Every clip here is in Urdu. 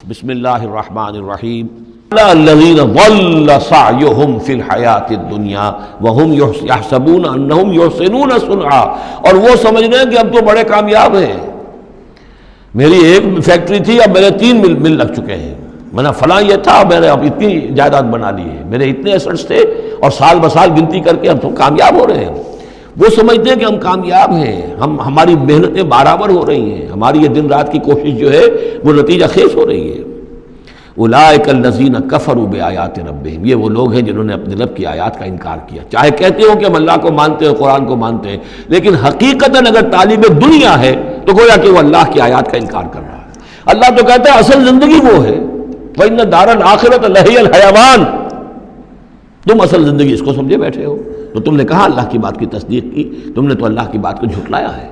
بسم اللہ الرحمن الرحیم الذین ضل سعیہم فی الحیاۃ الدنیا وہم یحسبون انہم یحسنون صنعا، اور وہ سمجھ رہے ہیں کہ اب تو بڑے کامیاب ہیں، میری ایک فیکٹری تھی اب میرے 3 مل لگ چکے ہیں، میں نے فلاں یہ تھا میں نے اب اتنی جائیداد بنا لی ہے، میرے اتنے ایسٹس تھے اور سال بسال گنتی کر کے اب تو کامیاب ہو رہے ہیں۔ وہ سمجھتے ہیں کہ ہم کامیاب ہیں، ہماری محنتیں برابر ہو رہی ہیں، ہماری یہ دن رات کی کوشش جو ہے وہ نتیجہ خیز ہو رہی ہے۔ اولئک الذین کفروا بآیات ربہم، یہ وہ لوگ ہیں جنہوں نے اپنے رب کی آیات کا انکار کیا، چاہے کہتے ہو کہ ہم اللہ کو مانتے ہیں، قرآن کو مانتے ہیں، لیکن حقیقتاً اگر طالب دنیا ہے تو گویا کہ وہ اللہ کی آیات کا انکار کر رہا ہے۔ اللہ تو کہتا ہے اصل زندگی وہ ہے، وَإِنَّ دَارَ الْآخِرَةَ لَهِيَ الْحَيَوَانُ، تم اصل زندگی اس کو سمجھے بیٹھے ہو، تو تم نے کہا اللہ کی بات کی تصدیق کی، تم نے تو اللہ کی بات کو جھٹلایا ہے۔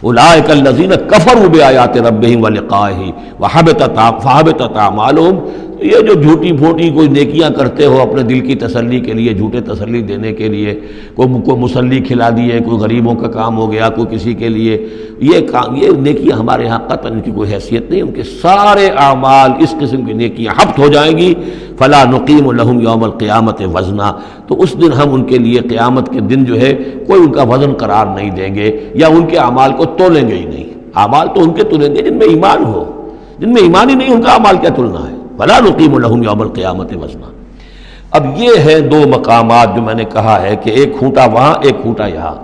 اولئک الذین کفروا بآیات ربہم ولقائہ فحبطت اعمالہم، یہ جو جھوٹی پھوٹی کوئی نیکیاں کرتے ہو اپنے دل کی تسلی کے لیے، جھوٹے تسلی دینے کے لیے، کوئی مسلی کھلا دیے، کوئی غریبوں کا کام ہو گیا، کوئی کسی کے لیے، یہ نیکیاں ہمارے ہاں قطعاً ان کی کوئی حیثیت نہیں، ان کے سارے اعمال اس قسم کی نیکیاں حبط ہو جائیں گی۔ فلا نقیم لہم یوم القیامت وزنا، تو اس دن ہم ان کے لیے قیامت کے دن جو ہے کوئی ان کا وزن قرار نہیں دیں گے، یا ان کے اعمال کو تولیں گے ہی نہیں۔ اعمال تو ان کے تولیں گے جن میں ایمان ہو، جن میں ایمان ہی نہیں ان کا اعمال کیا تلنا ہے۔ فلا نقیم لہم یوم القیامت وزنا۔ اب یہ ہے 2 مقامات جو میں نے کہا ہے کہ ایک کھوٹا وہاں ایک کھوٹا یہاں،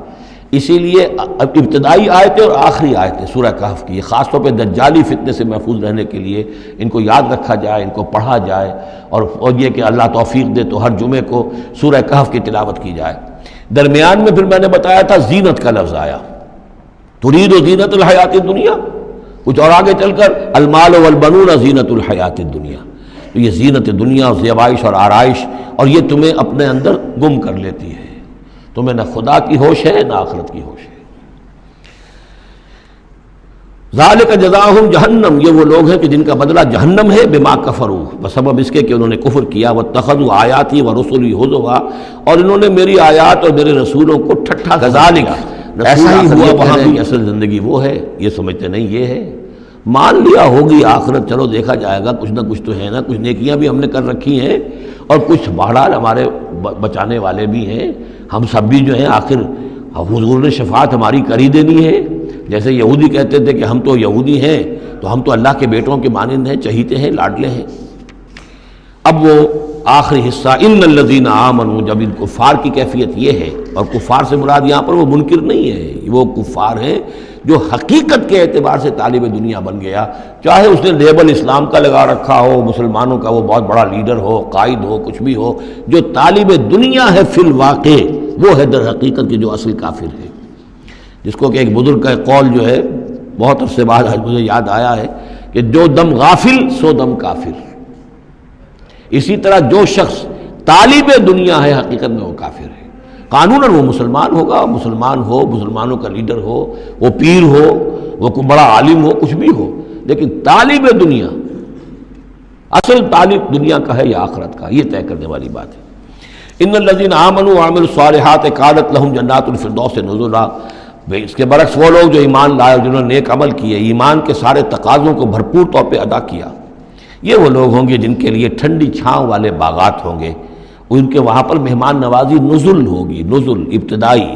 اسی لیے ابتدائی آیتیں اور آخری آیتیں سورہ کہف کی، خاص طور پہ دجالی فتنے سے محفوظ رہنے کے لیے ان کو یاد رکھا جائے، ان کو پڑھا جائے، اور یہ کہ اللہ توفیق دے تو ہر جمعے کو سورہ کہف کی تلاوت کی جائے۔ درمیان میں پھر میں نے بتایا تھا زینت کا لفظ آیا، ترید زینت الحیات الدنیا، کچھ اور آگے چل کر المال والبنون زینت الحیات الدنیا، تو یہ زینت دنیا اور زیبائش اور آرائش، اور یہ تمہیں اپنے اندر گم کر لیتی ہے، تمہیں نہ خدا کی ہوش ہے نہ آخرت کی ہوش ہے۔ ذالک جزاؤہم جہنم، یہ وہ لوگ ہیں کہ جن کا بدلہ جہنم ہے، بما کفروا، بسبب اس کے کہ انہوں نے کفر کیا، واتخذوا آیاتی ورسلی ہزوا، اور انہوں نے میری آیات اور میرے رسولوں کو ٹھٹھا ذالک، ایسا ہی ہوا وہاں بھی، اصل زندگی وہ ہے، یہ سمجھتے نہیں یہ ہے، مان لیا ہوگی آخرت، چلو دیکھا جائے گا، کچھ نہ کچھ تو ہے نا، کچھ نیکیاں بھی ہم نے کر رکھی ہیں اور کچھ بہرحال ہمارے بچانے والے بھی ہیں، ہم سب بھی جو ہیں آخر حضور نے شفاعت ہماری کر ہی دینی ہے۔ جیسے یہودی کہتے تھے کہ ہم تو یہودی ہیں تو ہم تو اللہ کے بیٹوں کے مانند ہیں، چہیتے ہیں، لاڈلے ہیں۔ اب وہ آخری حصہ ان الذین آمنوا، جب ان کفار کی کیفیت یہ ہے، اور کفار سے مراد یہاں پر وہ منکر نہیں ہے، وہ کفار ہیں جو حقیقت کے اعتبار سے طالب دنیا بن گیا، چاہے اس نے لیبل اسلام کا لگا رکھا ہو، مسلمانوں کا وہ بہت بڑا لیڈر ہو، قائد ہو، کچھ بھی ہو، جو طالب دنیا ہے فی الواقع وہ ہے در حقیقت کی جو اصل کافر ہے، جس کو کہ ایک بزرگ کا قول جو ہے بہت عرصے بعد مجھے یاد آیا ہے کہ جو دم غافل سو دم کافر، اسی طرح جو شخص طالب دنیا ہے حقیقت میں وہ کافر ہے۔ قانوناً وہ مسلمان ہوگا، مسلمان ہو، مسلمانوں کا لیڈر ہو، وہ پیر ہو، وہ کوئی بڑا عالم ہو، کچھ بھی ہو، لیکن طالب دنیا، اصل طالب دنیا کا ہے یا آخرت کا، یہ طے کرنے والی بات ہے۔ ان الذین آمنوا وعملوا الصالحات کانت لہم جنات الفردوس نزلا، اس کے برعکس وہ لوگ جو ایمان لائے اور جنہوں نے نیک عمل کیے، ایمان کے سارے تقاضوں کو بھرپور طور پہ ادا کیا، یہ وہ لوگ ہوں گے جن کے لیے ٹھنڈی چھاؤں والے باغات ہوں گے، ان کے وہاں پر مہمان نوازی نزل ہوگی، نزل ابتدائی،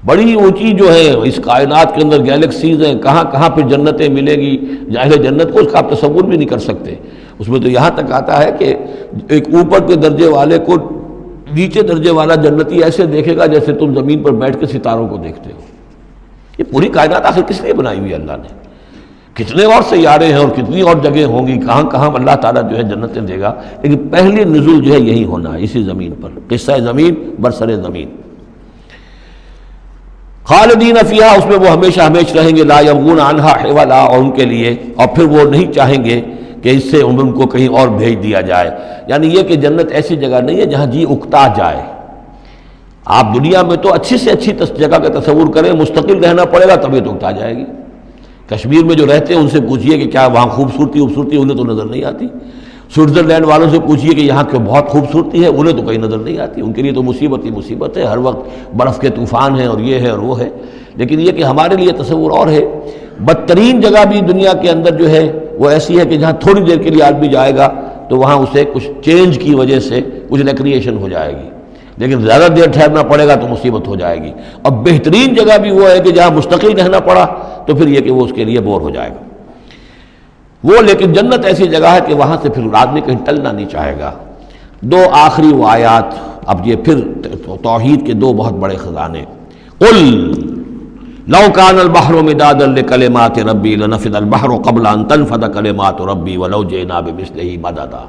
بڑی اونچی جو ہے اس کائنات کے اندر گیلیکسیز ہیں، کہاں کہاں پہ جنتیں ملیں گی، اہل جنت کو اس کا آپ تصور بھی نہیں کر سکتے۔ اس میں تو یہاں تک آتا ہے کہ ایک اوپر کے درجے والے کو نیچے درجے والا جنتی ایسے دیکھے گا جیسے تم زمین پر بیٹھ کے ستاروں کو دیکھتے ہو۔ یہ پوری کائنات آخر کس لیے بنائی ہوئی اللہ نے؟ کتنے اور سیارے ہیں اور کتنی اور جگہ ہوں گی، کہاں کہاں اللہ تعالیٰ جو ہے جنتیں دے گا، لیکن پہلی نزول جو ہے یہی ہونا ہے، اسی زمین پر، قصہ زمین برسر زمین۔ خالدین فیہا، اس میں وہ ہمیشہ ہمیشہ رہیں گے، لا یبغون عنہا حولا، اور ان کے لیے، اور پھر وہ نہیں چاہیں گے کہ اس سے ان کو کہیں اور بھیج دیا جائے، یعنی یہ کہ جنت ایسی جگہ نہیں ہے جہاں جی اکتا جائے۔ آپ دنیا میں تو اچھی سے اچھی جگہ کا تصور کریں، مستقل رہنا پڑے گا طبیعت اکتا جائے گی۔ کشمیر میں جو رہتے ہیں ان سے پوچھئے کہ کیا وہاں خوبصورتی انہیں تو نظر نہیں آتی، سوئٹزرلینڈ والوں سے پوچھئے کہ یہاں کی بہت خوبصورتی ہے، انہیں تو کہیں نظر نہیں آتی، ان کے لیے تو مصیبت ہی مصیبت ہے، ہر وقت برف کے طوفان ہیں اور یہ ہے اور وہ ہے، لیکن یہ کہ ہمارے لیے تصور اور ہے۔ بدترین جگہ بھی دنیا کے اندر جو ہے وہ ایسی ہے کہ جہاں تھوڑی دیر کے لیے آدمی جائے گا تو وہاں اسے کچھ چینج کی وجہ سے کچھ ریکریشن ہو جائے گی، لیکن زیادہ دیر ٹھہرنا پڑے گا تو مصیبت ہو جائے گی۔ اور بہترین جگہ بھی وہ ہے کہ جہاں مستقل رہنا پڑا تو پھر یہ کہ وہ اس کے لیے بور ہو جائے گا وہ۔ لیکن جنت ایسی جگہ ہے کہ وہاں سے پھر آدمی کہیں ٹلنا نہیں چاہے گا۔ دو آخری وہ آیات، اب یہ پھر توحید کے دو بہت بڑے خزانے۔ قل لو کان البحر مدادا لکلمات ربی لنفد البحر قبل ان تنفد کلمات ربی ولو جئنا بمثلہ مددا۔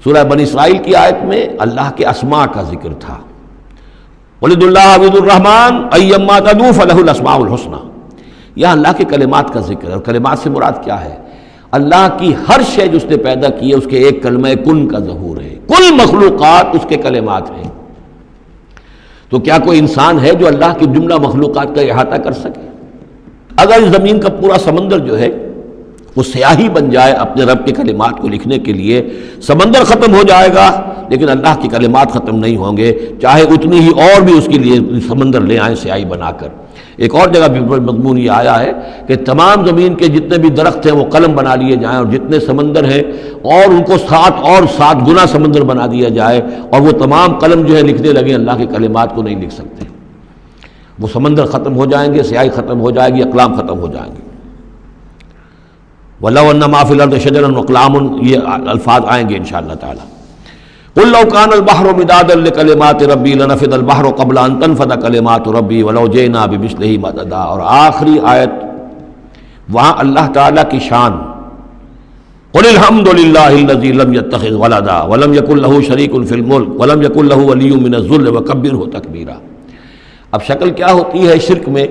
سورہ بنی اسرائیل کی آیت میں اللہ کے اسماء کا ذکر تھا۔ قل ادعوا اللہ او ادعوا الرحمن ایما تدعوا فلہ الاسماء الحسنی۔ یہاں اللہ کے کلمات کا ذکر ہے، اور کلمات سے مراد کیا ہے؟ اللہ کی ہر شے جو اس نے پیدا کی ہے اس کے ایک کلمہ کن کا ظہور ہے۔ کل مخلوقات اس کے کلمات ہیں۔ تو کیا کوئی انسان ہے جو اللہ کی جملہ مخلوقات کا احاطہ کر سکے؟ اگر اس زمین کا پورا سمندر جو ہے وہ سیاہی بن جائے اپنے رب کے کلمات کو لکھنے کے لیے، سمندر ختم ہو جائے گا لیکن اللہ کے کلمات ختم نہیں ہوں گے، چاہے اتنی ہی اور بھی اس کے لیے سمندر لے آئیں سیاہی بنا کر۔ ایک اور جگہ بھی مضمون یہ آیا ہے کہ تمام زمین کے جتنے بھی درخت ہیں وہ قلم بنا لیے جائیں، اور جتنے سمندر ہیں اور ان کو 7 گنا سمندر بنا دیا جائے، اور وہ تمام قلم جو ہے لکھنے لگے اللہ کے کلمات کو نہیں لکھ سکتے۔ وہ سمندر ختم ہو جائیں گے، سیاہی ختم ہو جائے گی، اقلام ختم ہو جائیں گے۔ وَلَوْ أَنَّ مَا فِي الْأَرْضِ شَجَرٌ وَأَقْلَامٌ، یہ الفاظ آئیں گے انشاءاللہ تعالی۔ قُل لَّوْ كَانَ الْبَحْرُ مِدَادًا لِّكَلِمَاتِ رَبِّي لَنَفِدَ الْبَحْرُ قَبْلَ أَن تَنفَدَ كَلِمَاتُ رَبِّي وَلَوْ جِئْنَا بِمِثْلِهِ مَدَدًا۔ اور آخری آیت وہاں اللہ تعالیٰ کی شان، قُلِ الْحَمْدُ لِلَّهِ الَّذِي لَمْ يَتَّخِذْ وَلَدًا وَلَمْ يَكُن لَّهُ شَرِيكٌ فِي الْمُلْكِ وَلَمْ يَكُن لَّهُ وَلِيٌّ مِّنَ الذُّلِّ وَكَبِّرْهُ تَكْبِيرًا۔ اب شکل کیا ہوتی ہے شرک میں؟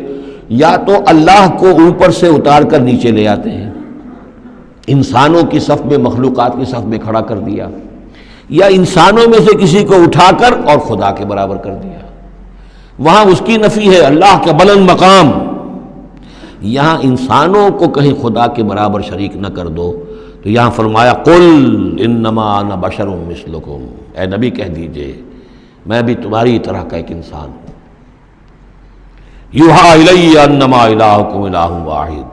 یا تو اللہ کو اوپر سے اتار کر نیچے لے آتے ہیں، انسانوں کی صف میں، مخلوقات کی صف میں کھڑا کر دیا، یا انسانوں میں سے کسی کو اٹھا کر اور خدا کے برابر کر دیا۔ وہاں اس کی نفی ہے، اللہ کا بلند مقام۔ یہاں انسانوں کو کہیں خدا کے برابر شریک نہ کر دو، تو یہاں فرمایا قل انما انا بشر مثلکم، اے نبی کہہ دیجئے میں بھی تمہاری طرح کا ایک انسان ہوں۔ یوحا الی انما الہکم الہ واحد،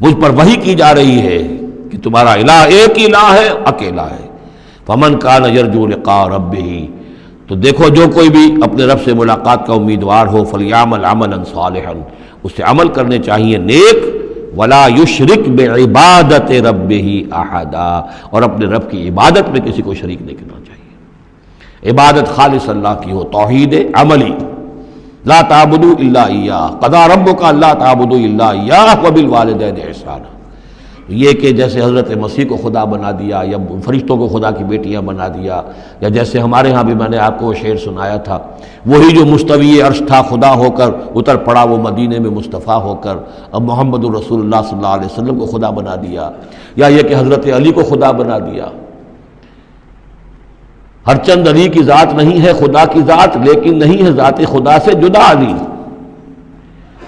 مجھ پر وحی کی جا رہی ہے کہ تمہارا الہ ایک ہی الہ ہے، اکیلا ہے۔ فمن کان یرجو لقاء ربہ، تو دیکھو جو کوئی بھی اپنے رب سے ملاقات کا امیدوار ہو، فلیعمل عملا صالحا، اسے عمل کرنے چاہیے نیک، ولا یشرک بعبادت ربہ احدا، اور اپنے رب کی عبادت میں کسی کو شریک نہیں کرنا چاہیے۔ عبادت خالص اللہ کی ہو، توحید عملی، لا تعبدوا الا ایاہ، قضى ربک الا تعبدوا الا ایاہ وبالوالدین احسانا۔ یہ کہ جیسے حضرت مسیح کو خدا بنا دیا، یا فرشتوں کو خدا کی بیٹیاں بنا دیا، یا جیسے ہمارے ہاں بھی میں نے آپ کو وہ شعر سنایا تھا، وہی جو مستوی عرش تھا خدا ہو کر اتر پڑا وہ مدینے میں مصطفیٰ ہو کر، اب محمد الرسول اللہ صلی اللہ علیہ وسلم کو خدا بنا دیا، یا یہ کہ حضرت علی کو خدا بنا دیا۔ ہر چند علی کی ذات نہیں ہے خدا کی ذات، لیکن نہیں ہے ذات خدا سے جدا علی۔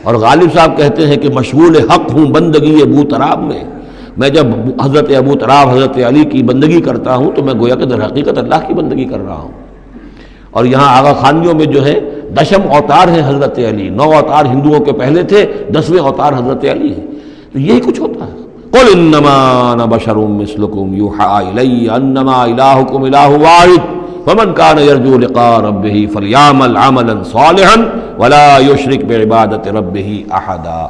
اور غالب صاحب کہتے ہیں کہ مشغول حق ہوں بندگی ابو تراب میں، میں جب حضرت ابو تراب حضرت علی کی بندگی کرتا ہوں تو میں گویا کہ در حقیقت اللہ کی بندگی کر رہا ہوں۔ اور یہاں آغا خانیوں میں جو ہے 10 اوتار ہیں حضرت علی، 9 اوتار ہندوؤں کے پہلے تھے، 10ویں اوتار حضرت علی ہیں۔ تو یہی کچھ ہوتا ہے۔ قل انما انا بشر مثلکم یوحا الی انما الہکم الہ واحد فمن کان یرجو لقاء ربہ فلیعمل عملا صالحا ولا یشرک بعبادت ربہ احدا۔